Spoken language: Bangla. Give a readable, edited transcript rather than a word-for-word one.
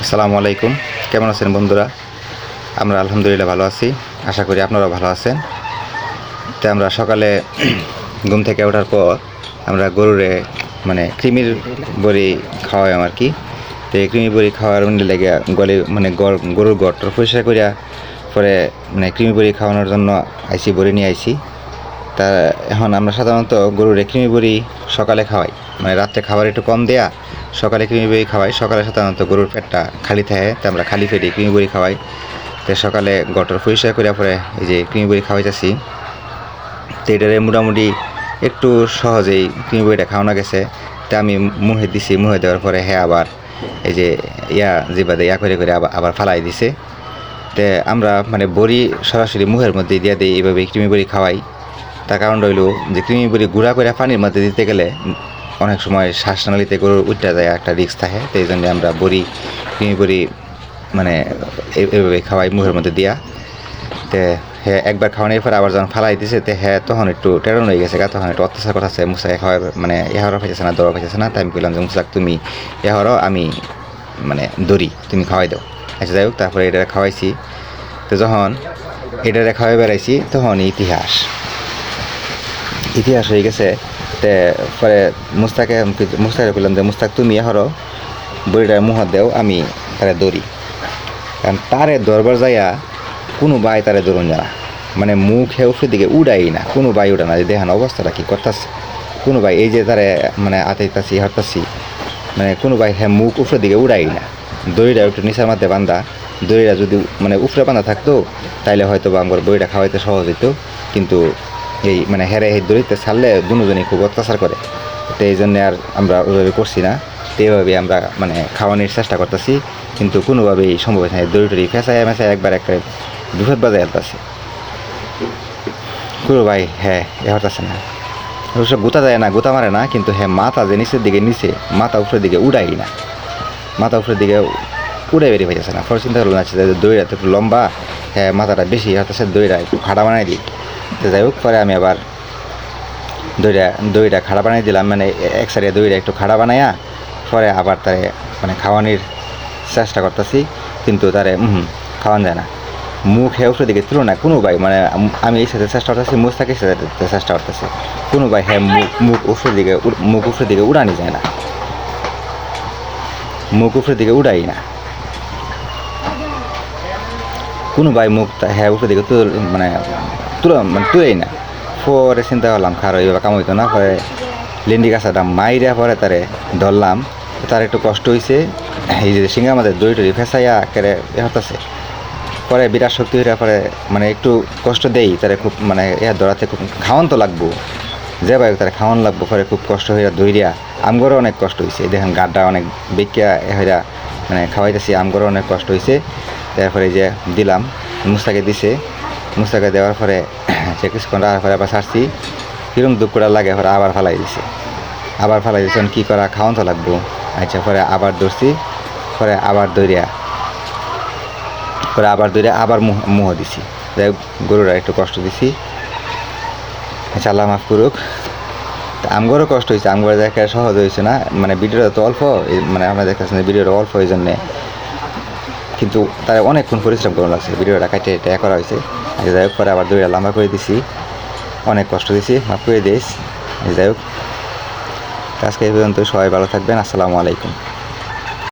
আসসালামু আলাইকুম। কেমন আছেন বন্ধুরা? আমরা আলহামদুলিল্লাহ ভালো আছি। আশা করি আপনারাও ভালো আছেন। তো আমরা সকালে ঘুম থেকে ওঠার পর আমরা গরুরে কৃমির বড়ি খাওয়াই আর কি। তো এই কৃমি বড়ি খাওয়ার লেগে গরুর গড়টা পরিষ্কার করিয়া পরে কৃমি বড়ি খাওয়ানোর জন্য বড়ি নিয়ে আইছি। তা এখন আমরা সাধারণত গরুরে কৃমি বড়ি সকালে খাওয়াই, রাত্রে খাবার একটু কম দেয়া সকালে কৃমি বড়ি খাওয়াই। সকালে সাধারণত গরুর পেটটা খালি থাকে, তো আমরা খালি পেটে কৃমি বড়ি খাওয়াই। তো সকালে গটর পরিষ্কার করিয়া পরে এই যে কৃমি বড়ি খাওয়াইতেছি। তো এটারে মোটামুটি একটু সহজেই কৃমি বড়িটা খাওয়ানো গেছে। তো আমি মুহে দিছি, মুহে দেওয়ার পরে আবার এই যে জিবাদে করে করে আবার ফালাই দিছে। তো আমরা বড়ি সরাসরি মুহের মধ্যে দিয়ে দিই, এইভাবে কৃমি বড়ি খাওয়াই। তার কারণ রইল যে কৃমি বড়ি গুঁড়া করে পানির মধ্যে দিতে গেলে অনেক সময় শ্বাসনালীতে গরুর উঠতে যায়, একটা রিস্ক থাকে। তো এই জন্য আমরা কৃমি বড়ি এইভাবে খাওয়াই মুখের মধ্যে দিয়া। তো একবার খাওয়ানোর পর আবার যখন ফালাই দিছে, তো তখন একটু টেরন হয়ে গেছে, তখন একটু অত্যাচার করতেছে। মুসাকে খাওয়াই এহারও পাইতেছে না, দরও পাইতেছে না। তাই আমি বললাম যে মুসাক তুমি এহারও, আমি দড়ি তুমি খাওয়াই দাও। আচ্ছা যাই হোক, তারপরে এটা খাওয়াইছি। তো যখন এটা খাওয়াই বেড়াইছি তখন ইতিহাস হয়ে গেছে। তে পরে মুস্তাকে বললাম যে মুস্তাক তুমি এহারও বড়িটার মুহ দেও, আমি তারে দৌড়ি। কারণ তারে দরবার যাইয়া কোনো বাই তারে দৌড়ন জানা, মুখে উপরের দিকে উড়াই না, কোনো বাই উড়া না। যে দেখান অবস্থাটা কী করতেছে কোনো বাই, এই যে তারে আতাইতাছি হাঁটতাছি, কোনো বাই মুখ উপরের দিকে উড়াই না। দড়িটা একটু নিচার মধ্যে বান্ধা, দড়িটা যদি উপরে বান্ধা থাকতো তাইলে হয়তো বা আমার বড়িটা খাওয়াইতে সহজ হইতো। কিন্তু এই হেরে এই দড়িতে ছাড়লে দুজনই খুব অত্যাচার করে। তো এই জন্যে আর আমরা ওইভাবে করছি না। তো এইভাবে আমরা খাওয়ানোর চেষ্টা করতেছি, কিন্তু কোনোভাবেই সম্ভব হয় না। দড়ি ফেঁচায় একবার একটা বিপদ বাজায় আলতাছে কোনো ভাই হতাছে না। অবশ্য গোতা যায় না, গোতা মারে না, কিন্তু মাথা যে নিচের দিকে মাথা উপরের দিকে উড়াই না, মাথা উপরের দিকে উড়ে বেরিয়ে পাইতেছে না। পরে চিন্তা করলাম আছে যে দড়িটা তো একটু লম্বা, মাথাটা বেশি হতাছে, দড়িটা একটু খাড়া বানাই দিই। তো যাই হোক, পরে আমি আবার দড়িটা খাড়া বানাই দিলাম, এক সাইডে দড়িটা একটু খাড়া বানাইয়া পরে আবার তারে খাওয়ানোর চেষ্টা করতেছি। কিন্তু তারে খাওয়ানো যায় না, মুখ উপরের দিকে তুলো না কোনো ভাই। আমি এই সাথে চেষ্টা করতেছি, মুস্তাকের সাথে চেষ্টা করতেছি, কোনো ভাই মুখ উপরের দিকে উড়ানি যায় না, মুখ উপরের দিকে উড়াই না কোনো ভাই। মুখ উপরের দিকে তুলেই না। পরে চিন্তা করলাম খারো এইভাবে কাম হইতো না। পরে লেন্ডি গাছাটা মাইরা পরে তারে ধরলাম। তার একটু কষ্ট হয়েছে, এই যে সিঙ্গা আমাদের দড়ি টড়ি ফেঁসাইয়া কেড়ে হতাছে। পরে বিরাট শক্তি হইয়া পরে একটু কষ্ট দেই তারে, খুব ধরাতে খুব খাওয়ান তো লাগবো, যে ভাই তারা খাওয়ান লাগবো। পরে খুব কষ্ট হইয়া দইরিয়া আমগরও অনেক কষ্ট হয়েছে। দেখেন গাড্ডা অনেক বেকিয়া হইয়া খাওয়াইতেছি, আমগরও অনেক কষ্ট হয়েছে। তারপরে যে দিলাম, মুস্তাকে দিছে, মুস্তাকে দেওয়ার পরে সে কিছুক্ষণ রাখার পরে আবার ছাড়ছি, কিরম দুঃখ করা লাগে। পরে আবার ফালাই দিছে, কী করা, খাওয়ান তো লাগবো। আচ্ছা, পরে আবার ধরছি, পরে আবার দইরিয়া আবার মুহ দিছি। যাই হোক, গরুরা একটু কষ্ট দিছি। আচ্ছা, আল্লাহ মাফ করুক। আমগরও কষ্ট হয়েছে, আমগর দেখা সহজ হয়েছে না। ভিডিওটা তো অল্প, আপনাদের কাছে ভিডিওটা অল্প এই জন্যে, কিন্তু তারা অনেকক্ষণ পরিশ্রম করা লাগছে, ভিডিওটা কাটে করা হয়েছে। যাই হোক, পরে আবার দড়িটা লম্বা করে দিছি, অনেক কষ্ট দিছি, মাফ করে দিস। যাই হোক, আজকে এই পর্যন্ত, সবাই ভালো থাকবেন। আসসালামু আলাইকুম।